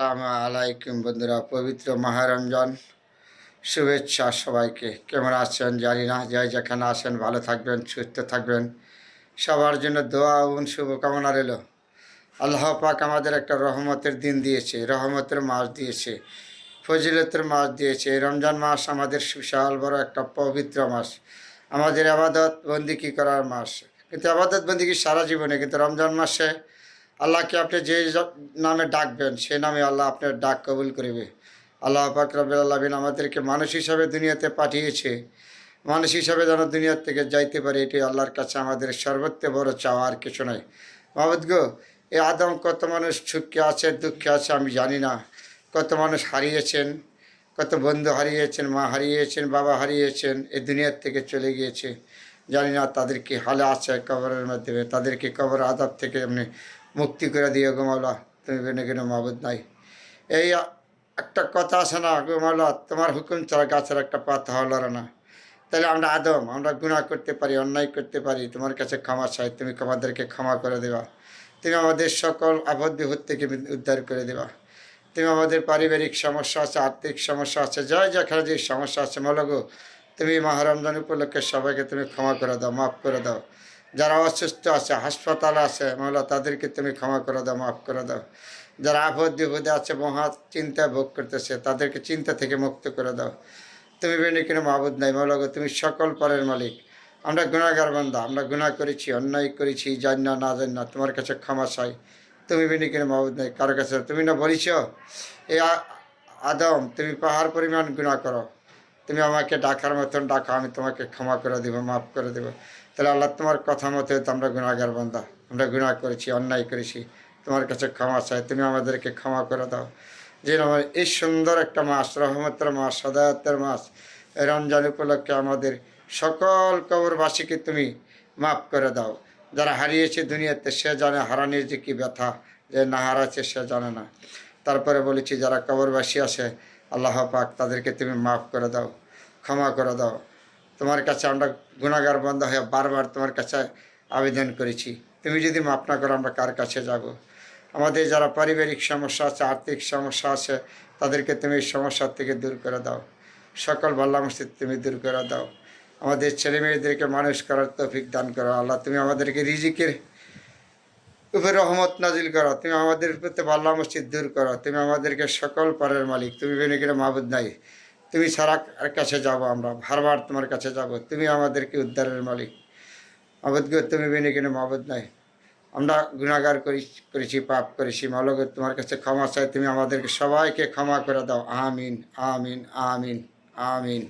আসসালামু আলাইকুম বন্ধুরা, পবিত্র মাহে রমজান শুভেচ্ছা সবাইকে। কেমন আছেন জানি না, যাই যেখানে আছেন ভালো থাকবেন, সুস্থ থাকবেন। সবার জন্য দোয়া এবং শুভকামনা রইল। আল্লাহ পাক আমাদের একটা রহমতের দিন দিয়েছে, রহমতের মাস দিয়েছে, ফজিলতের মাস দিয়েছে। এই রমজান মাস আমাদের বিশাল বড় একটা পবিত্র মাস, আমাদের আবাদত বন্দিগি করার মাস। কিন্তু আবাদত বন্দিগি সারা জীবনে, কিন্তু রমজান মাসে আল্লাহকে আপনি যে নামে ডাকবেন সে নামে আল্লাহ আপনার ডাক কবুল করবে। আল্লাহ পাক রব্বুল আলামিন আমাদেরকে মানুষ হিসাবে দুনিয়াতে পাঠিয়েছে, মানুষ হিসাবে যেন দুনিয়ার থেকে যাইতে পারে, এটি আল্লাহর কাছে আমাদের সর্বোচ্চ বড় চাওয়া, আর কিছু নয়। মাহবুদ গো, এই আদম কত মানুষ সুখে আছে, দুঃখে আছে আমি জানি না। কত মানুষ হারিয়েছেন, কত বন্ধু হারিয়েছেন, মা হারিয়েছেন, বাবা হারিয়েছেন, এই দুনিয়ার থেকে চলে গিয়েছে। জানি না তাদের কি হালে আছে কবরের মাধ্যমে, তাদেরকে কবর আদাব থেকে এমনি মুক্তি করে দিয়ে গো মাওলা, তুমি বিনে কোনো মাবুদ নাই। এই একটা কথা আছে না গো মাওলা, তোমার হুকুম ছাড়া গাছের একটা পাতা লড়ে না। তাহলে আমরা আদম, আমরা গুনাহ করতে পারি, অন্যায় করতে পারি, তোমার কাছে ক্ষমা চাই, তুমি আমাদেরকে ক্ষমা করে দেবা। তুমি আমাদের সকল আপদ বিপদ থেকে উদ্ধার করে দেবা। তুমি আমাদের পারিবারিক সমস্যা আছে, আর্থিক সমস্যা আছে, যাই যেখানে যে সমস্যা আছে মাওলা গো, তুমি মাহ রমজান উপলক্ষে সবাইকে তুমি ক্ষমা করে দাও, মাফ করে দাও। যারা অসুস্থ আছে, হাসপাতালে আছে মাওলা, তাদেরকে তুমি ক্ষমা করে দাও, মাফ করে দাও। যারা আপদ বিপদে আছে, মহা চিন্তা ভোগ করতেছে, তাদেরকে চিন্তা থেকে মুক্ত করে দাও। তুমি বেনে কিনা মাহবুদ নাই মাওলা গো, তুমি সকল পরের মালিক। আমরা গুনাহগার বান্দা, আমরা গুনাহ করেছি, অন্যায় করেছি, জানি না না জানি না, তোমার কাছে ক্ষমা চাই। তুমি বেনে কিনা মাহবুদ নাই কারো কাছে। তুমি না বলিছ এ আদম, তুমি পাহাড় পরিমাণ গুনাহ করো, তুমি আমাকে ডাকার মতন ডাকা, আমি তোমাকে ক্ষমা করে দেবো, মাফ করে দেবো। তাহলে আল্লাহ তোমার কথা মতো তো আমরা গুনাহগার বান্দা, আমরা গুনাহ করেছি, অন্যায় করেছি, তোমার কাছে ক্ষমা চাই, তুমি আমাদেরকে ক্ষমা করে দাও। যে আমার এই সুন্দর একটা মাস, রহমতের মাস, সদায়তের মাস, এই রমজান উপলক্ষে আমাদের সকল কবরবাসীকে তুমি মাফ করে দাও। যারা হারিয়েছে দুনিয়াতে সে জানে হারানির যে কী ব্যথা, যে না হারাচ্ছে সে জানে না। তারপরে বলেছি যারা কবরবাসী আছে আল্লাহ পাক তাদেরকে তুমি মাফ করে দাও, ক্ষমা করে দাও। তোমার কাছে আমরা গুনাহগার বান্দা হয়ে বারবার তোমার কাছে আবেদন করেছি, তুমি যদি মাফ না করো আমরা কার কাছে যাব? আমাদের যারা পারিবারিক সমস্যা আছে, আর্থিক সমস্যা আছে, তাদেরকে তুমি এই সমস্যার থেকে দূর করে দাও। সকল বাল্লা মসজিদ তুমি দূর করে দাও। আমাদের ছেলে মেয়েদেরকে মানুষ করার তৌফিক দান করো আল্লাহ। তুমি আমাদেরকে রিজিকের উপরে রহমত নাজিল করো, তুমি আমাদের প্রতি বাল্লা মসজিদ দূর করো, তুমি আমাদেরকে সকল পারের মালিক, তুমি বিনে কিনা মাহবুদ নাই। তুমি ছাড়া কার কাছে যাব আমরা? বারবার তোমার কাছে যাব, তুমি আমাদেরকে উদ্ধারের মালিক। মাহবুদ গো, তুমি বিনে কিনা মাহবুদ নাই। আমরা গুনাহগার করেছি, পাপ করেছি মাওলা গো, তোমার কাছে ক্ষমা চাই, তুমি আমাদেরকে সবাইকে ক্ষমা করে দাও। আমিন, আমিন, আমিন, আমিন।